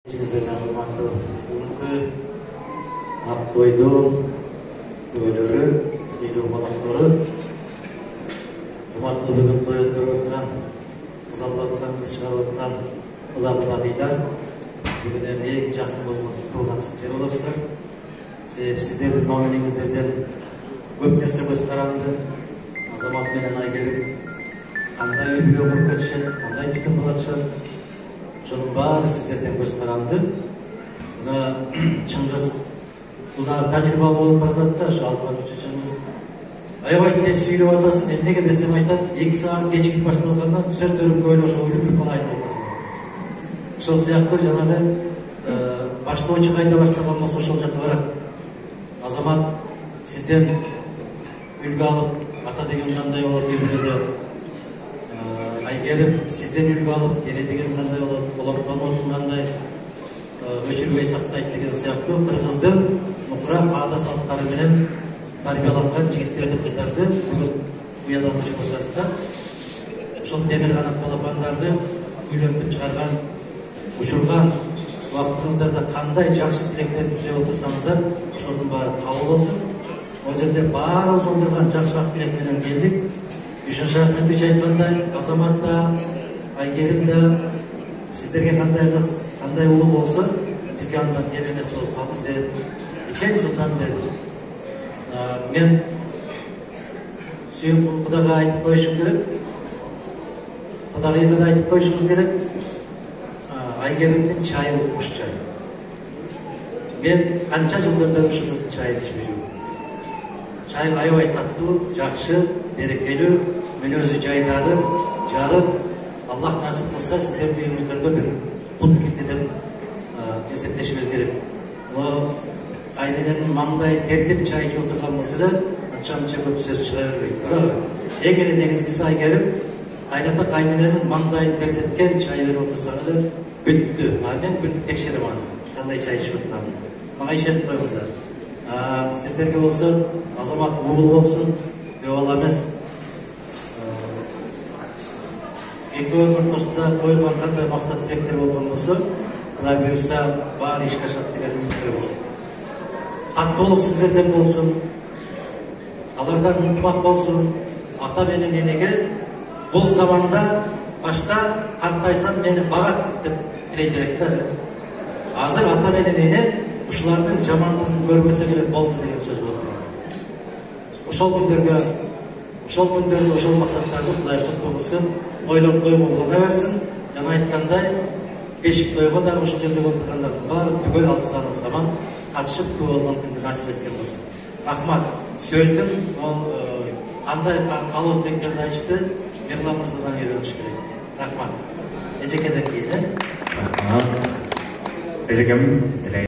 Бүгінгі Аққойдың көйлері, сейлу қонақтары, жұматты бүгін той өткеріп отырған, қыз алып отырған, қыз шығарып отырған құда-құдағилар, бүгін ең жақын болған сіздер боласыздар. Себебі сіздердің мамилеңіздерден көп нәрсе көз қаранды, Азамат менен Айгерім қандай үйге құрып кетішін, қандай күтім болатышын, соның бары сіздерден көз қаранды. Чыңғыз бұлдағы тәжірибалы болып баратады да, жалпы шешеңіз аябай тез сөйлеп атасың, неге десем айтады, 2 сағат кешігіп башталғаннан сөздерім көйлі ошо үлгіп қана айтып атасың. Сол сияқты жаңағы башта очы қайда башталған болса ошол жаққа барады. Азамат сізден үлгі алып, ата деген қандай болады кейбіреуде, Айгерім сізден үлгі алып, ене деген қандай болады, қоламтан отын қандай өчірмей сақтайды деген сияқты қырғыздың мұқыра қағда салттары менен тәрбиеланған жігіттерді, қыздарды бүгін ұядан ұшып отырсыздар. Ошол темір қанат балапандарды үйлентіп шығарған, ұшырған уақытыңыздарда қандай жақсы тілектерді тілеп отырсаңыздар, ошолдун баары кабыл болсын. Ол жерде баарыбыз отырған жақсы тілек менен келдик. Үшінші Ахметович айтқандай, Азамат да, Айгерім да сіздерге қандай қыз, қандай ұл болса, бізге андан кем емес болып қалды. Себебі неше жылдан бері мен сүйім құдаға айтып қойышым керек, құдағиға да айтып қойышымыз керек. Айгерімдің чайы болмыш чай. Мен қанша жылдан бері ұшы қыздың чайын ішіп жүрмін. Чай аябай таттуу, жақсы, берекелүү, мүнөзү жайдары, жарып, Аллах насип кылса сіздердің үйіңіздерге бір құт кетті деп есептешіміз керек. Кайнененин маңдай тертип чай ішіп отырған болса, анча-мынча көп сөз шыға бербейді. Ең эле негизгиси Айгерим, кайната кайнененин маңдайын тертеткен чай берип отырса эле бүттү. Мен күндү текшерем аны, кандай чай ішіп отырганын. Мага ишенип коюңуздар. Сіздерге болса, Азамат уул болсын, бала емес. Екеуінің ортасында қойылған қандай мақсат тілектер болған болса, Құдай бұйырса бар ишке ашат деген үміттеміз. Қаттылық сіздерден болсын, алардан ынтымақ болсын. Ата менен енеге бұл заманда башта қартайсам мені бағат деп тілей керек. Азыр ата менен ене ушулардын жамандығын көрбөсө эле болду деген сөз болду. Ошол күндөргө, ошол максаттарды Кудай куттуу кылсын, тойлор тойго улана берсин. Жана айткандай, бешик тойго да ошол жерде отургандардын баары түгөл алсаным саман катышып көп болгон күндү насип эткен болсун. Рахмат. Сөздүн кандай калуу тилектерди айтышты, Мирлан мырзадан үйрөнүш керек. Рахмат. Эжекеден кийин. Рахмат. Эжекем